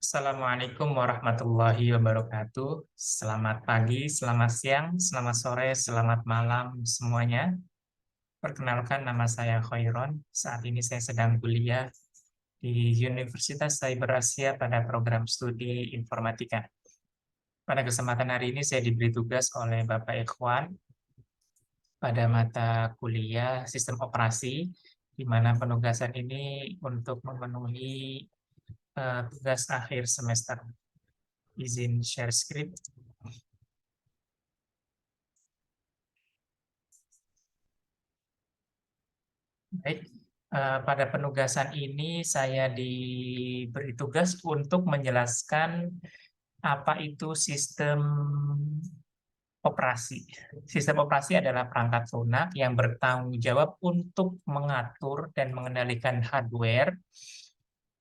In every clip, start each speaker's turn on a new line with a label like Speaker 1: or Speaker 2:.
Speaker 1: Assalamualaikum warahmatullahi wabarakatuh. Selamat pagi, selamat siang, selamat sore, selamat malam semuanya. Perkenalkan, nama saya Khairon. Saat ini saya sedang kuliah di Universitas Cyber Asia pada program studi informatika. Pada kesempatan hari ini saya diberi tugas oleh Bapak Ikhwan pada mata kuliah sistem operasi, di mana penugasan ini untuk memenuhi tugas akhir semester. Izin share script. Baik, pada penugasan ini saya diberi tugas untuk menjelaskan apa itu sistem operasi. Sistem operasi adalah perangkat lunak yang bertanggung jawab untuk mengatur dan mengendalikan hardware,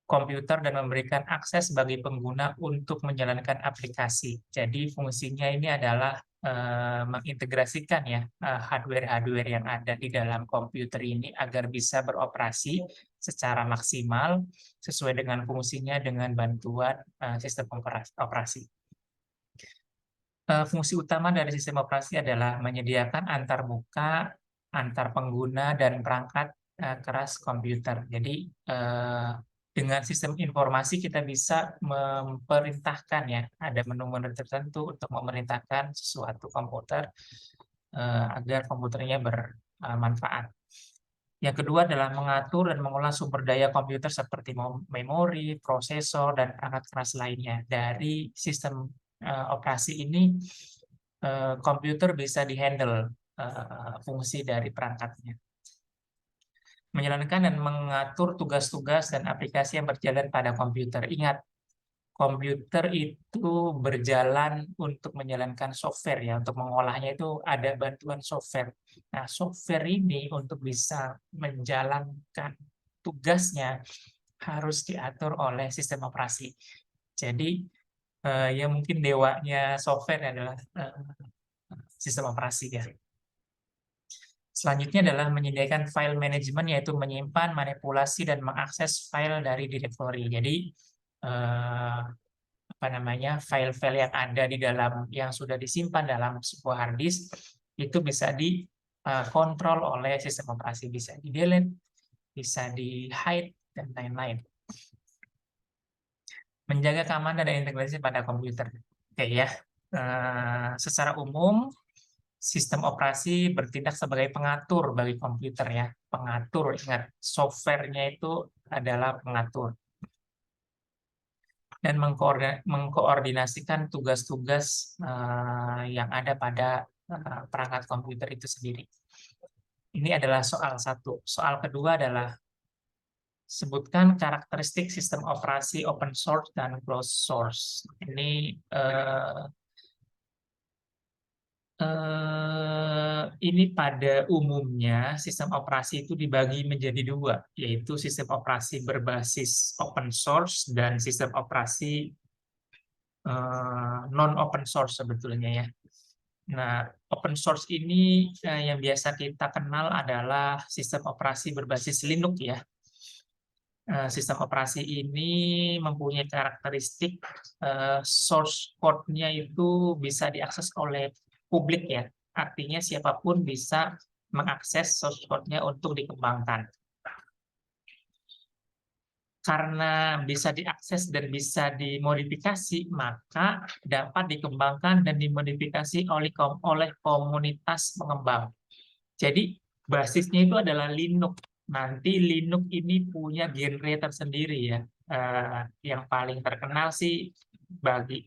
Speaker 1: komputer, dan memberikan akses bagi pengguna untuk menjalankan aplikasi. Jadi fungsinya ini adalah mengintegrasikan ya hardware-hardware yang ada di dalam komputer ini agar bisa beroperasi secara maksimal sesuai dengan fungsinya dengan bantuan sistem operasi. Fungsi utama dari sistem operasi adalah menyediakan antar muka, antar pengguna, dan perangkat keras komputer. Jadi dengan sistem informasi kita bisa memerintahkan ya, ada menu-menu tertentu untuk memerintahkan sesuatu komputer agar komputernya bermanfaat. Yang kedua adalah mengatur dan mengolah sumber daya komputer seperti memori, prosesor, dan perangkat keras lainnya. Dari sistem operasi ini, komputer bisa dihandle fungsi dari perangkatnya. Menjalankan dan mengatur tugas-tugas dan aplikasi yang berjalan pada komputer. Ingat, komputer itu berjalan untuk menjalankan software ya, untuk mengolahnya itu ada bantuan software. Nah, software ini untuk bisa menjalankan tugasnya harus diatur oleh sistem operasi. Jadi yang mungkin dewanya software adalah sistem operasi ya. Selanjutnya adalah menyediakan file management, yaitu menyimpan, manipulasi, dan mengakses file dari directory. Jadi apa namanya, file-file yang ada di dalam yang sudah disimpan dalam sebuah hard disk itu bisa dikontrol oleh sistem operasi, bisa di-delete, bisa di-hide, dan lain-lain. Menjaga keamanan dan integrasi pada komputer. Oke ya, secara umum sistem operasi bertindak sebagai pengatur bagi komputer ya. Pengatur, ingat, softwarenya itu adalah pengatur. Dan mengkoordinasikan tugas-tugas yang ada pada perangkat komputer itu sendiri. Ini adalah soal satu. Soal kedua adalah sebutkan karakteristik sistem operasi open source dan closed source. Ini pada umumnya sistem operasi itu dibagi menjadi dua, yaitu sistem operasi berbasis open source dan sistem operasi non-open source sebetulnya ya. Nah, open source ini yang biasa kita kenal adalah sistem operasi berbasis Linux ya. Sistem operasi ini mempunyai karakteristik source code-nya itu bisa diakses oleh publik ya. Artinya siapapun bisa mengakses source code-nya untuk dikembangkan. Karena bisa diakses dan bisa dimodifikasi, maka dapat dikembangkan dan dimodifikasi oleh komunitas pengembang. Jadi basisnya itu adalah Linux. Nanti Linux ini punya genre tersendiri ya. Yang paling terkenal sih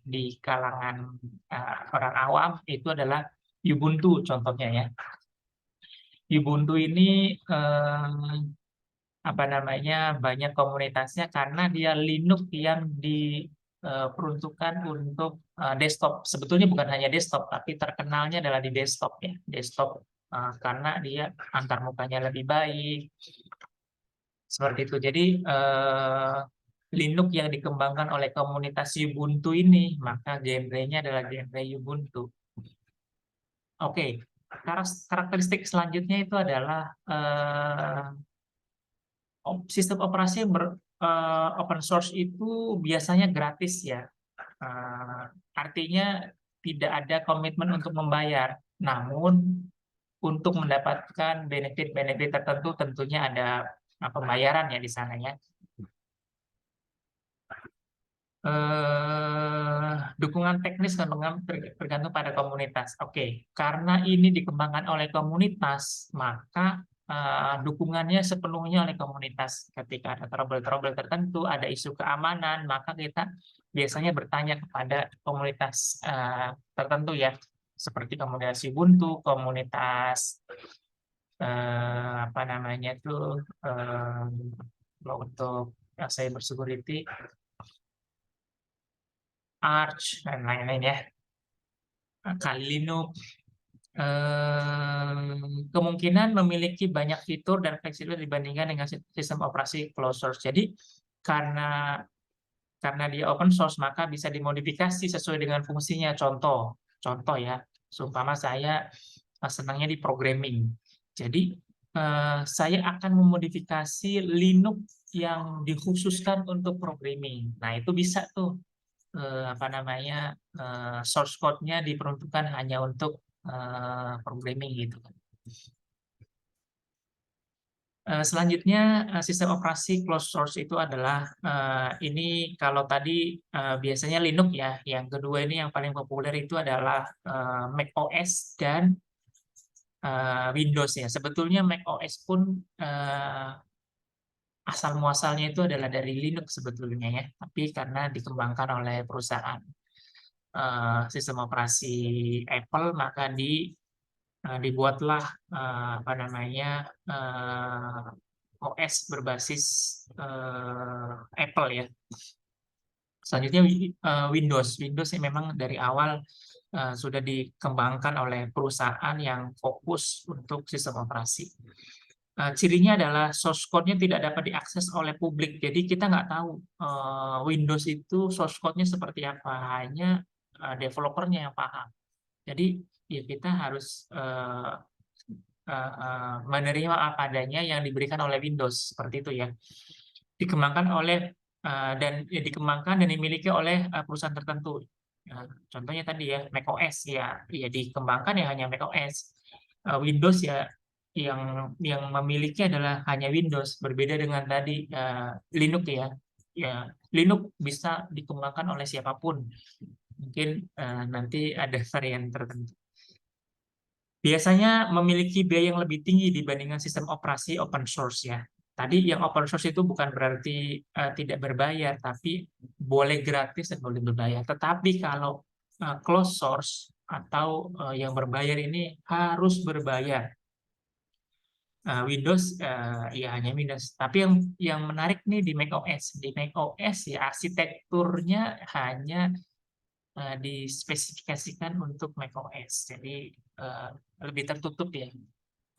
Speaker 1: di kalangan orang awam itu adalah Ubuntu contohnya ya. Ubuntu ini banyak komunitasnya karena dia Linux yang diperuntukkan untuk desktop. Sebetulnya bukan hanya desktop, tapi terkenalnya adalah di desktop ya. Desktop karena dia antar mukanya lebih baik. Seperti itu. Jadi Linux yang dikembangkan oleh komunitas Ubuntu ini, maka genre-nya adalah genre Ubuntu. Oke, karakteristik selanjutnya itu adalah sistem operasi yang open source itu biasanya gratis ya. Artinya tidak ada komitmen untuk membayar. Namun untuk mendapatkan benefit-benefit tertentu tentunya ada pembayaran ya di sana ya. Dukungan teknis tergantung pada komunitas. Oke, karena ini dikembangkan oleh komunitas, maka dukungannya sepenuhnya oleh komunitas. Ketika ada trouble-trouble tertentu, ada isu keamanan, maka kita biasanya bertanya kepada komunitas tertentu ya, seperti komunitas Ubuntu, komunitas apa namanya tuh untuk cyber security, Arch dan lain-lain ya, Kali Linux, kemungkinan memiliki banyak fitur dan fleksibel dibandingkan dengan sistem operasi closed source. Jadi karena dia open source maka bisa dimodifikasi sesuai dengan fungsinya. Contoh ya, seumpama saya senangnya di programming. Jadi saya akan memodifikasi Linux yang dikhususkan untuk programming. Nah, itu bisa tuh source code-nya diperuntukkan hanya untuk programming gitu kan. Selanjutnya sistem operasi closed source itu adalah ini kalau tadi biasanya Linux ya, yang kedua ini yang paling populer itu adalah Mac OS dan Windows ya. Sebetulnya Mac OS pun asal muasalnya itu adalah dari Linux sebetulnya ya, tapi karena dikembangkan oleh perusahaan sistem operasi Apple maka dibuatlah OS berbasis Apple ya. Selanjutnya Windows yang memang dari awal sudah dikembangkan oleh perusahaan yang fokus untuk sistem operasi. Cirinya adalah source code-nya tidak dapat diakses oleh publik. Jadi kita nggak tahu Windows itu source code-nya seperti apa, hanya developernya yang paham. Jadi ya kita harus menerima apa adanya yang diberikan oleh Windows seperti itu ya. Dikembangkan oleh dikembangkan dan dimiliki oleh perusahaan tertentu. Contohnya tadi ya macOS ya dikembangkan ya hanya macOS. Windows ya yang memiliki adalah hanya Windows, berbeda dengan tadi Linux ya. Ya, Linux bisa dikembangkan oleh siapapun. Mungkin nanti ada varian tertentu. Biasanya memiliki biaya yang lebih tinggi dibandingkan sistem operasi open source ya. Tadi yang open source itu bukan berarti tidak berbayar, tapi boleh gratis dan boleh berbayar. Tetapi kalau closed source atau yang berbayar ini harus berbayar. Windows ya hanya Windows. Tapi yang menarik nih di macOS. Di macOS ya arsitekturnya hanya dispesifikasikan untuk macOS. Jadi lebih tertutup ya.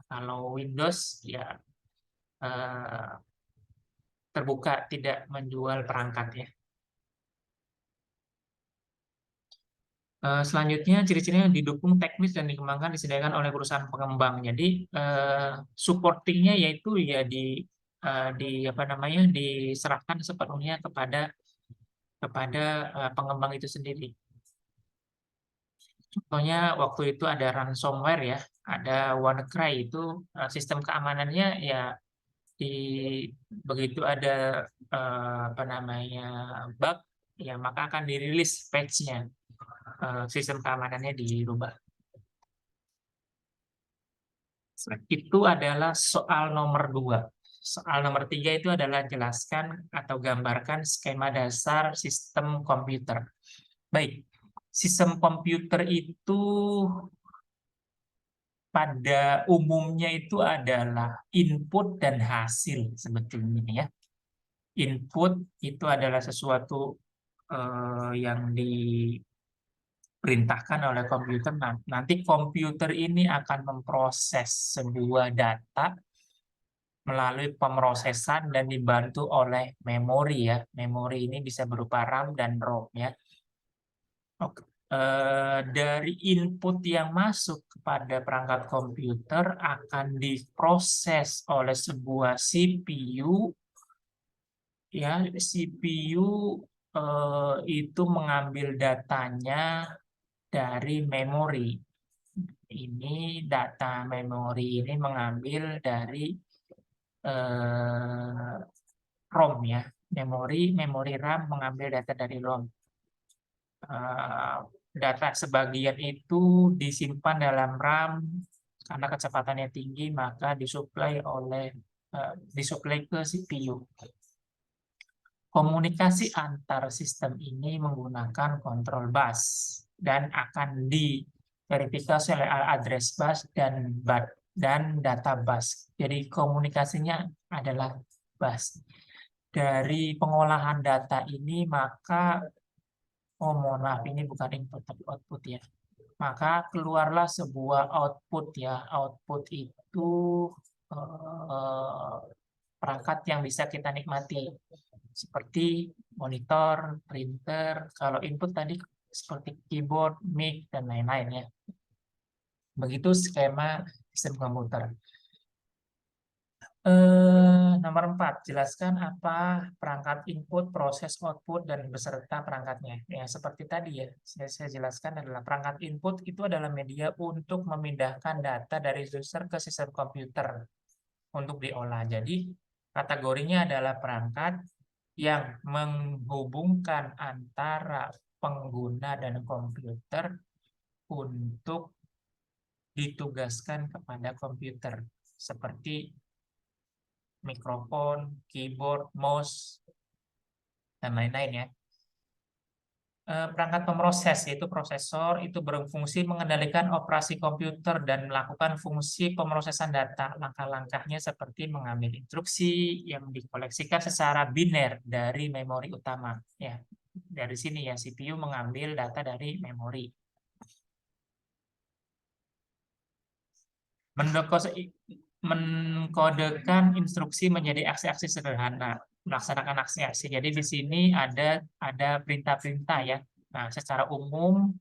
Speaker 1: Kalau Windows ya terbuka, tidak menjual perangkat ya. Selanjutnya ciri-cirinya didukung teknis dan dikembangkan disediakan oleh perusahaan pengembang. Jadi supportingnya yaitu ya diserahkan sepenuhnya kepada pengembang itu sendiri. Contohnya waktu itu ada ransomware ya, ada WannaCry itu sistem keamanannya ya begitu ada bug ya maka akan dirilis patch-nya. Sistem keamanannya dirubah. Itu adalah soal nomor 2. Soal nomor 3 itu adalah jelaskan atau gambarkan skema dasar sistem komputer. Baik, sistem komputer itu pada umumnya itu adalah input dan hasil sebetulnya ya. Input itu adalah sesuatu yang diperintahkan oleh komputer. Nanti komputer ini akan memproses sebuah data melalui pemrosesan dan dibantu oleh memori ya. Memori ini bisa berupa RAM dan ROM ya. Oke. Dari input yang masuk kepada perangkat komputer akan diproses oleh sebuah CPU ya, CPU itu mengambil datanya dari memori. Ini data memori ini mengambil dari eh, ROM ya. Memori RAM mengambil data dari ROM. Eh, Data sebagian itu disimpan dalam RAM karena kecepatannya tinggi, maka disuplai ke CPU. Komunikasi antar sistem ini menggunakan kontrol bus dan akan diverifikasi oleh address bus dan data bus. Jadi komunikasinya adalah bus. Dari pengolahan data ini maka, oh mohon maaf, ini bukan input tapi output ya. Maka keluarlah sebuah output ya. Output itu eh, perangkat yang bisa kita nikmati seperti monitor, printer. Kalau input tadi seperti keyboard, mic, dan lain-lain ya. Begitu skema sistem komputer. Nomor 4, jelaskan apa perangkat input, proses output, dan beserta perangkatnya. Ya, seperti tadi ya, saya jelaskan adalah perangkat input itu adalah media untuk memindahkan data dari user ke sistem komputer untuk diolah. Jadi, kategorinya adalah perangkat yang menghubungkan antara pengguna dan komputer untuk ditugaskan kepada komputer, seperti mikrofon, keyboard, mouse, dan lain-lain ya. Perangkat pemroses, yaitu prosesor, itu berfungsi mengendalikan operasi komputer dan melakukan fungsi pemrosesan data. Langkah-langkahnya seperti mengambil instruksi yang dikoleksikan secara biner dari memori utama. Ya, dari sini ya, CPU mengambil data dari memori. Mengkodekan instruksi menjadi aksi-aksi sederhana, melaksanakan aksi-aksi. Jadi di sini ada perintah-perintah ya. Nah, secara umum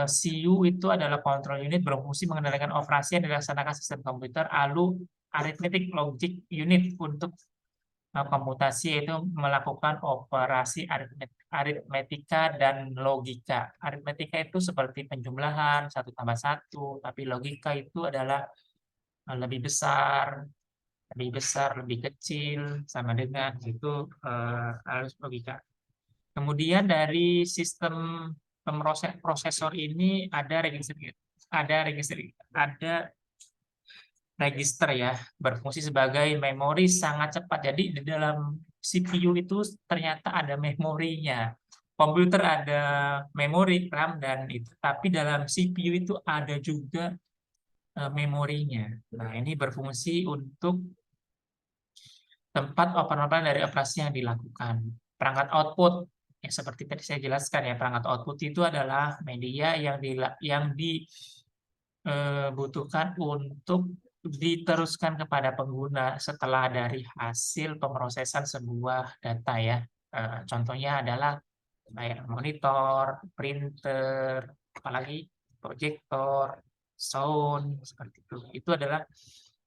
Speaker 1: CU itu adalah control unit berfungsi mengendalikan operasi yang dilaksanakan sistem komputer, lalu arithmetic logic unit untuk komputasi, yaitu melakukan operasi aritmetika dan logika. Aritmetika itu seperti penjumlahan, 1 tambah 1, tapi logika itu adalah lebih besar, lebih kecil, sama dengan itu, harus logika. Kemudian dari sistem prosesor ini ada register ya, berfungsi sebagai memori sangat cepat. Jadi di dalam CPU itu ternyata ada memorinya. Komputer ada memori RAM dan itu, tapi dalam CPU itu ada juga memorinya. Nah, ini berfungsi untuk tempat operan dari operasi yang dilakukan. Perangkat output, ya seperti tadi saya jelaskan ya, perangkat output itu adalah media yang dibutuhkan untuk diteruskan kepada pengguna setelah dari hasil pemrosesan sebuah data ya. Contohnya adalah kayak monitor, printer, apalagi proyektor, sound, seperti itu. Itu adalah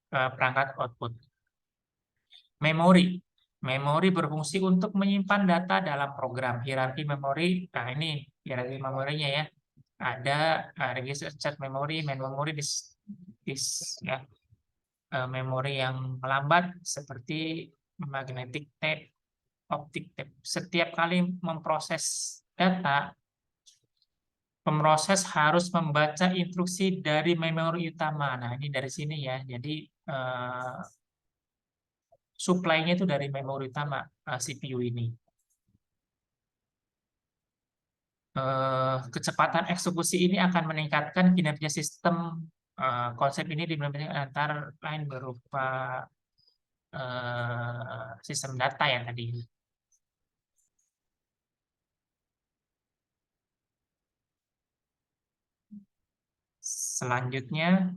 Speaker 1: perangkat output. Memori. Memori berfungsi untuk menyimpan data dalam program. Hierarki memori, nah ini hierarki memorinya ya. Ada register chat memory, main memory, disk ya. Memori yang melambat seperti magnetic tape, optic tape. Setiap kali memproses data, pemroses harus membaca instruksi dari memori utama. Nah, ini dari sini ya. Jadi supply-nya itu dari memori utama CPU ini. Kecepatan eksekusi ini akan meningkatkan kinerja sistem. Konsep ini diimplementasikan antara lain berupa sistem data yang tadi. Selanjutnya